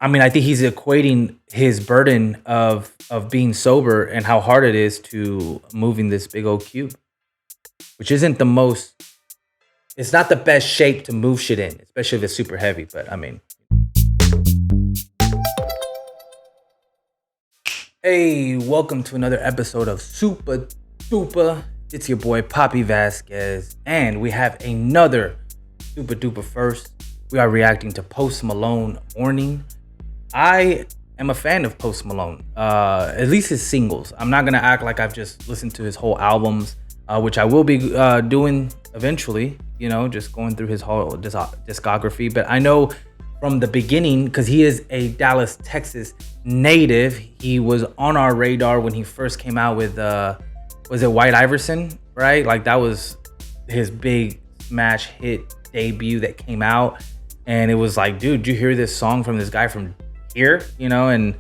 I mean, I think he's equating his burden of being sober and how hard it is to moving this big old cube, which isn't the most. It's not the best shape to move shit in, especially if it's super heavy. But I mean, hey, welcome to another episode of Supadupa. It's your boy Papi Vazquez, and we have another Supadupa first. We are reacting to Post Malone, Mourning. I am a fan of Post Malone, at least his singles. I'm not gonna act like I've just listened to his whole albums, which I will be doing eventually. You know, just going through his whole discography. But I know from the beginning, because he is a Dallas, Texas native. He was on our radar when he first came out with, was it White Iverson, right? Like that was his big smash hit debut that came out. And it was like, dude, did you hear this song from this guy from here? You know, and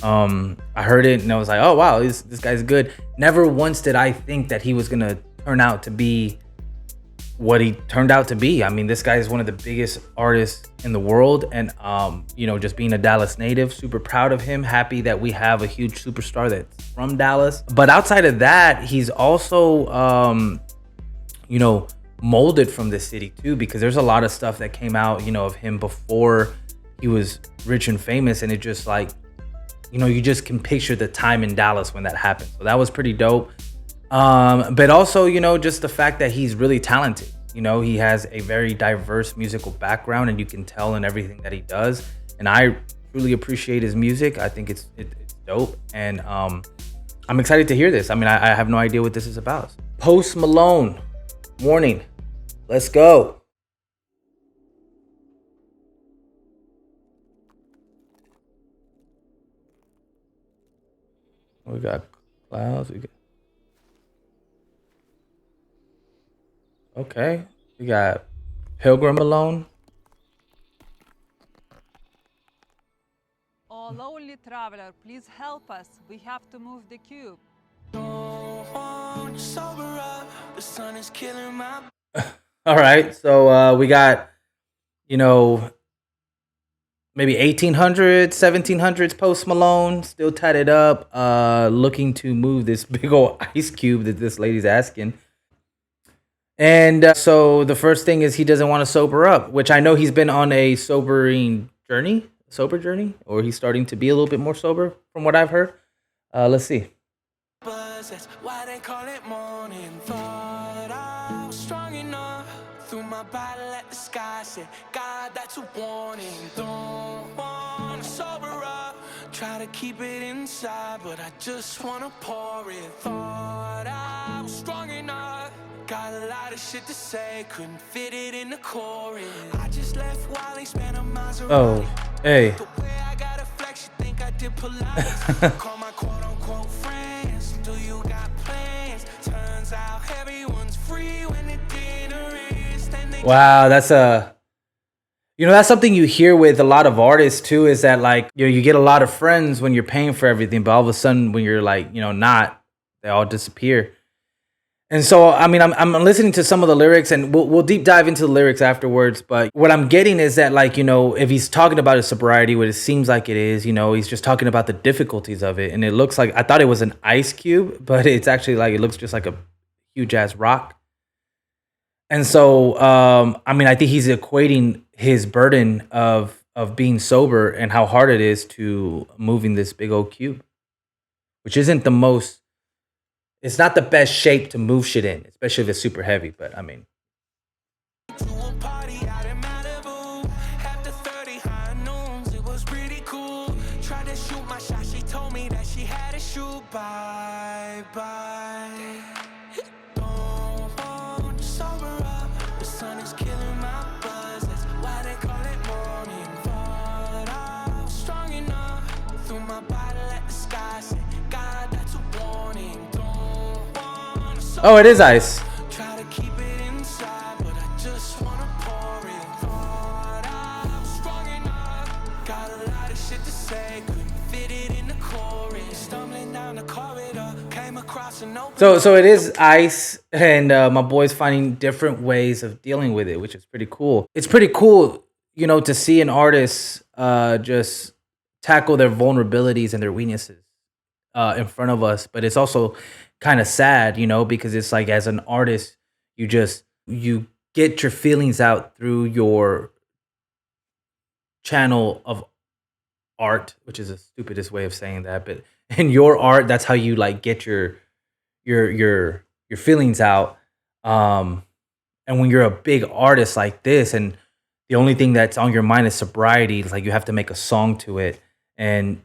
I heard it and I was like, oh, wow, this guy's good. Never once did I think that he was going to turn out to be what he turned out to be. I mean, this guy is one of the biggest artists in the world. And, you know, just being a Dallas native, super proud of him. Happy that we have a huge superstar that's from Dallas. But outside of that, he's also, you know, molded from the city too, because there's a lot of stuff that came out, you know, of him before he was rich and famous. And it just like, you know, you just can picture the time in Dallas when that happened. So that was pretty dope. But also, you know, just the fact that he's really talented. You know, he has a very diverse musical background, and you can tell in everything that he does. And I really appreciate his music. I think it's dope, and I'm excited to hear this. I mean, I have no idea what this is about. Post Malone, Mourning. Let's go. We got clouds. We got. Okay, we got Pilgrim Malone. Oh, lonely traveler, please help us. We have to move the cube. All right, so we got, you know, maybe 1800s, 1700s Post Malone, still tatted up, looking to move this big old ice cube that this lady's asking. And so the first thing is he doesn't want to sober up, which I know he's been on a sober journey, or he's starting to be a little bit more sober from what I've heard. Let's see. That's why they call it morning. Thought I was strong enough. Threw my bottle at the sky. Said, God, that's a warning. Don't wanna sober up. Try to keep it inside, but I just wanna pour it. Thought I was strong enough. Got a lot of shit to say, couldn't fit it in the chorus. I just left Wally, spent a Maserati. Oh, hey. The way I got a flex, you think I did Pilates. Call my quote-unquote friends. Do you got plans? Turns out everyone's free when the dinner is. Wow, that's you know, that's something you hear with a lot of artists too, is that like, you know, you get a lot of friends when you're paying for everything, but all of a sudden when you're like, you know, not, they all disappear. And so, I mean, I'm listening to some of the lyrics, and we'll deep dive into the lyrics afterwards. But what I'm getting is that, like, you know, if he's talking about his sobriety, what it seems like it is, you know, he's just talking about the difficulties of it. And it looks like, I thought it was an ice cube, but it's actually like, it looks just like a huge ass rock. And so, I mean, I think he's equating his burden of being sober and how hard it is to moving this big old cube, which isn't the most. It's not the best shape to move shit in, especially if it's super heavy. But I mean, To a party out in Malibu. After 30 high noons, it was pretty cool. Tried to shoot my shot, she told me that she had to shoot. Bye. Don't want to sober up. The sun is killing my buzz. That's why they call it morning. Thought I was strong enough. Threw my bottle at the sky. Said, God, that's a warning. Don't want to sober oh, it is ice. Try to keep it inside, but I just wanna pour it. Thought I was strong enough. Got a lot of shit to say, couldn't fit it in the chorus. Stumbling down the corridor, came across an open. So it is ice, and my boy's finding different ways of dealing with it, which is pretty cool. It's pretty cool, you know, to see an artist just tackle their vulnerabilities and their weaknesses in front of us. But it's also kind of sad, because it's like as an artist, you get your feelings out through your channel of art, which is the stupidest way of saying that, but in your art, that's how you like get your feelings out. And when you're a big artist like this, and the only thing that's on your mind is sobriety, it's like you have to make a song to it and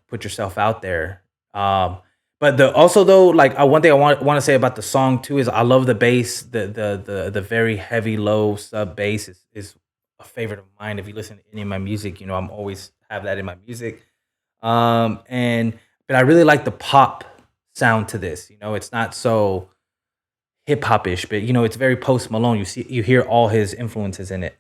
put yourself out there. But also though, like one thing I want to say about the song too is I love the bass, the very heavy low sub bass is a favorite of mine. If you listen to any of my music, I'm always have that in my music. But I really like the pop sound to this. It's not so hip hop-ish, but it's very Post Malone. You hear all his influences in it.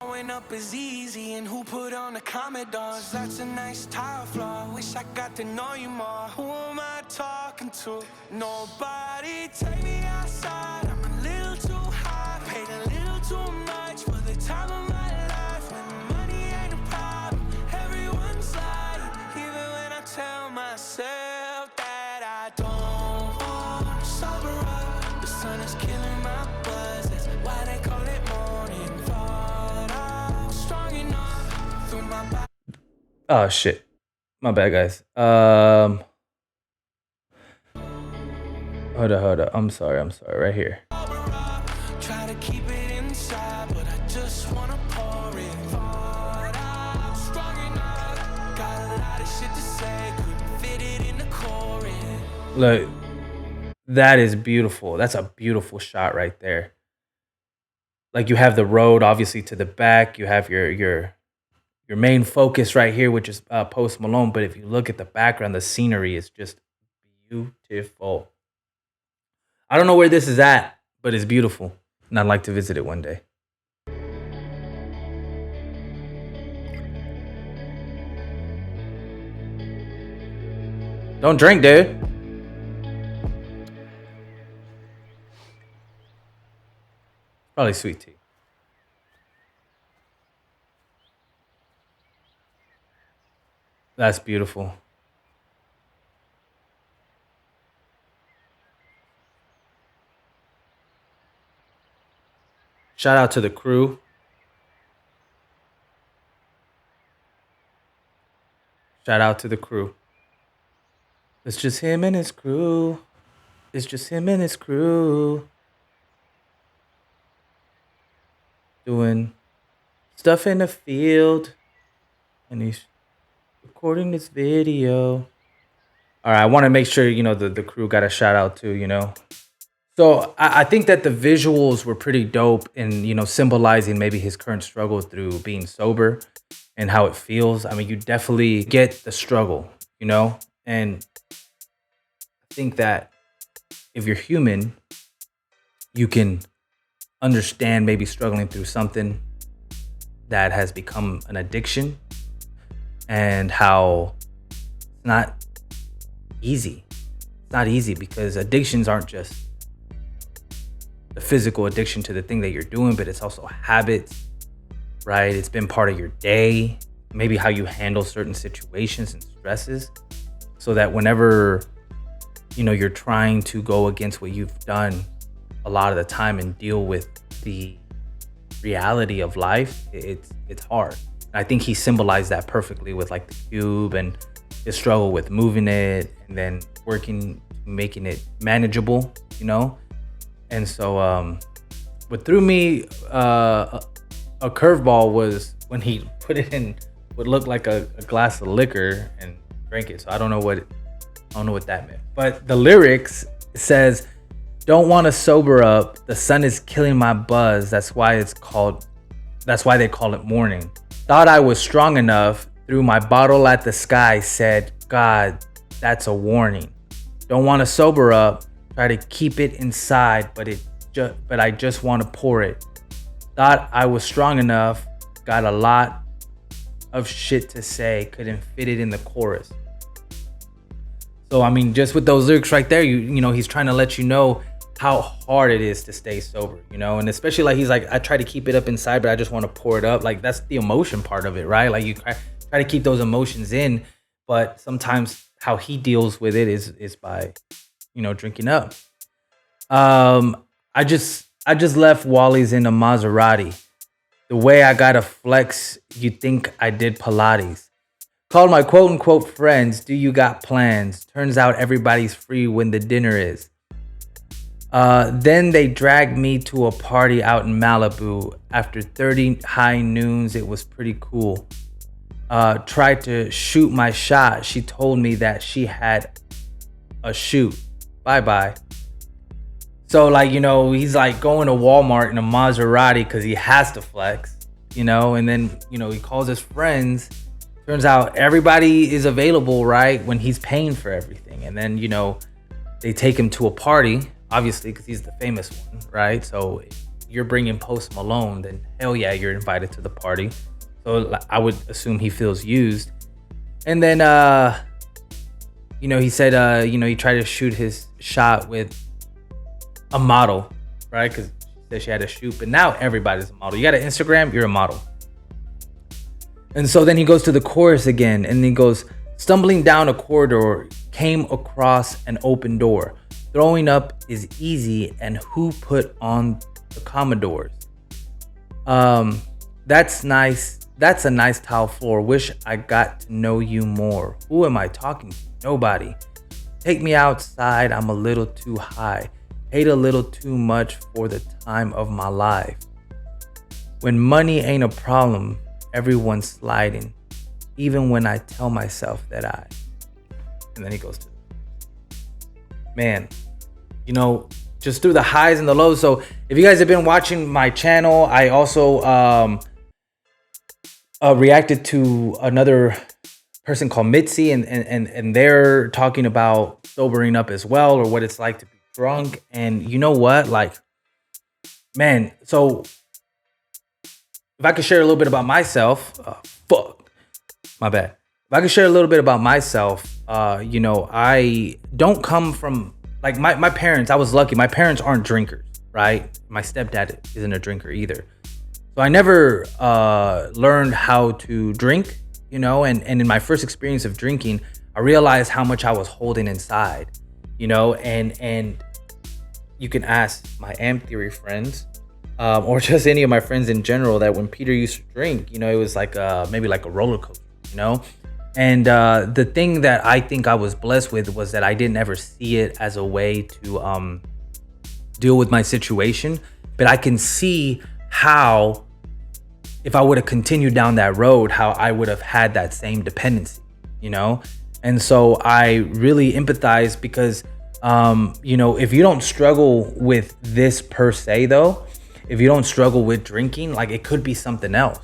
Growing up is easy, and who put on the Commodores? That's a nice tile flaw. Wish I got to know you more. Who am I talking to? Nobody. Take me outside. I'm a little too high, paid a little too much for the time of my life. When money ain't a problem, everyone's lying. Even when I tell myself that I don't want to sober up, the sun is killing my buzz. That's why they call it morning. Thought I was strong enough through my back. Oh shit, my bad, guys. Hold up. I'm sorry. Right here. Try to keep it inside, but I just wanna pour it. Thought I was strong enough. Got a lot of shit to say, couldn't fit it in the chorus. Look, that is beautiful. That's a beautiful shot right there. Like you have the road obviously to the back. You have your main focus right here, which is Post Malone. But if you look at the background, the scenery is just beautiful. I don't know where this is at, but it's beautiful, and I'd like to visit it one day. Don't drink, dude. Probably sweet tea. That's beautiful. Shout out to the crew. Shout out to the crew. It's just him and his crew. It's just him and his crew. Doing stuff in the field. And he's recording this video. All right, I want to make sure, the crew got a shout out too, So I think that the visuals were pretty dope in, symbolizing maybe his current struggle through being sober and how it feels. I mean, you definitely get the struggle, and I think that if you're human, you can understand maybe struggling through something that has become an addiction and how it's not easy. It's not easy because addictions aren't just the physical addiction to the thing that you're doing, but it's also habits, right? It's been part of your day, maybe how you handle certain situations and stresses, so that whenever, you're trying to go against what you've done a lot of the time and deal with the reality of life, it's hard. And I think he symbolized that perfectly with like the cube and his struggle with moving it and then working, making it manageable, And so what threw me a curveball was when he put it in what looked like a glass of liquor and drank it. So I don't know what that meant. But the lyrics says, "Don't want to sober up. The sun is killing my buzz. That's why they call it morning. Thought I was strong enough. Threw my bottle at the sky. Said, God, that's a warning. Don't want to sober up. Try to keep it inside, but I just want to pour it. Thought I was strong enough. Got a lot of shit to say. Couldn't fit it in the chorus." So I mean, just with those lyrics right there, he's trying to let you know how hard it is to stay sober, and especially like he's like, I try to keep it up inside, but I just want to pour it up. Like that's the emotion part of it, right? Like you try to keep those emotions in, but sometimes how he deals with it is by, drinking up. I just left Wally's in a Maserati. The way I gotta flex, you think I did Pilates. Called my quote unquote friends, do you got plans? Turns out everybody's free when the dinner is. Then they dragged me to a party out in Malibu. After 30 high noons, it was pretty cool. Tried to shoot my shot. She told me that she had a shoot. Bye-bye. So, like, he's like going to Walmart in a Maserati because he has to flex, and then, he calls his friends. Turns out everybody is available, right, when he's paying for everything. And then, they take him to a party, obviously, because he's the famous one, right? So if you're bringing Post Malone, then hell yeah, you're invited to the party. So I would assume he feels used. And then, he said, he tried to shoot his shot with a model, right? Because she said she had a shoot, but now everybody's a model. You got an Instagram, you're a model. And so then he goes to the chorus again, and he goes, stumbling down a corridor, came across an open door. Throwing up is easy, and who put on the Commodores? That's nice. That's a nice tile floor. Wish I got to know you more. Who am I talking to? Nobody. Take me outside. I'm a little too high. Hate a little too much for the time of my life. When money ain't a problem, everyone's sliding. Even when I tell myself that I. And then he goes to, man, just through the highs and the lows. So if you guys have been watching my channel, I also reacted to another person called Mitzi, and they're talking about sobering up as well, or what it's like to be drunk. And you know what? Like, man, so if I could share a little bit about myself, my bad. If I could share a little bit about myself, I don't come from, like, my parents, I was lucky. My parents aren't drinkers, right? My stepdad isn't a drinker either. So I never learned how to drink, and in my first experience of drinking, I realized how much I was holding inside, and you can ask my Amp Theory friends, or just any of my friends in general, that when Peter used to drink, it was like maybe like a roller coaster, And the thing that I think I was blessed with was that I didn't ever see it as a way to deal with my situation. But I can see how, if I would have continued down that road, how I would have had that same dependency, And so I really empathize because, if you don't struggle with this per se, though, if you don't struggle with drinking, like, it could be something else.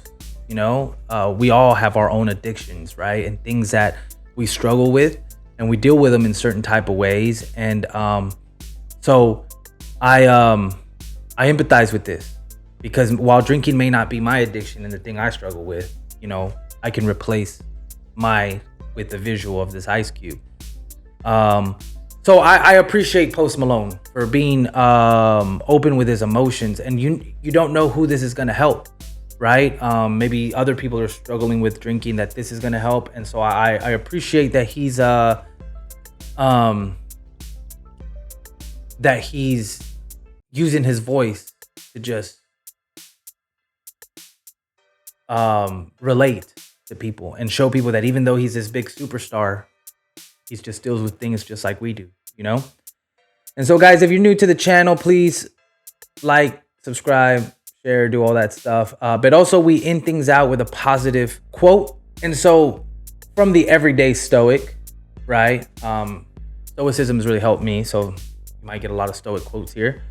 We all have our own addictions, right? And things that we struggle with, and we deal with them in certain type of ways. And so I empathize with this, because while drinking may not be my addiction and the thing I struggle with, I can replace with the visual of this ice cube. So I appreciate Post Malone for being open with his emotions, and you don't know who this is gonna help. Right? Maybe other people are struggling with drinking that this is going to help. And so I appreciate that he's using his voice to just relate to people and show people that even though he's this big superstar, he just deals with things just like we do, And so, guys, if you're new to the channel, please like, subscribe, share, do all that stuff. But also, we end things out with a positive quote. And so, from the Everyday Stoic, right? Stoicism has really helped me. So, you might get a lot of Stoic quotes here.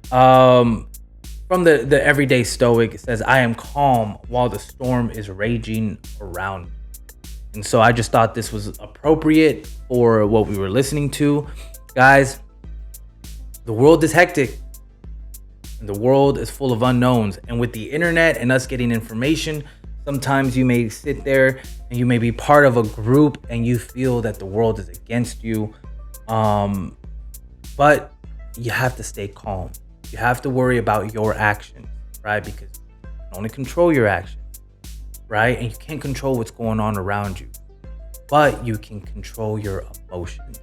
From the Everyday Stoic, it says, I am calm while the storm is raging around me. And so I just thought this was appropriate for what we were listening to. Guys, the world is hectic. And the world is full of unknowns. And with the internet and us getting information, sometimes you may sit there and you may be part of a group and you feel that the world is against you. But you have to stay calm. You have to worry about your actions, right? Because you can only control your actions. right? And you can't control what's going on around you, but you can control your emotions.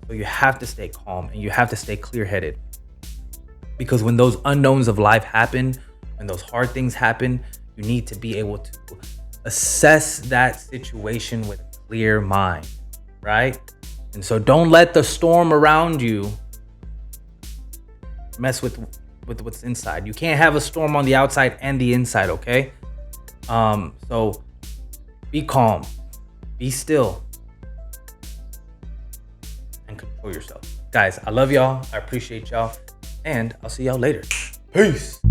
So you have to stay calm and you have to stay clear-headed, because when those unknowns of life happen, when those hard things happen, you need to be able to assess that situation with a clear mind, right? And so don't let the storm around you mess with what's inside. You can't have a storm on the outside and the inside, okay? So be calm, be still, and control yourself. Guys, I love y'all. I appreciate y'all. And I'll see y'all later. Peace.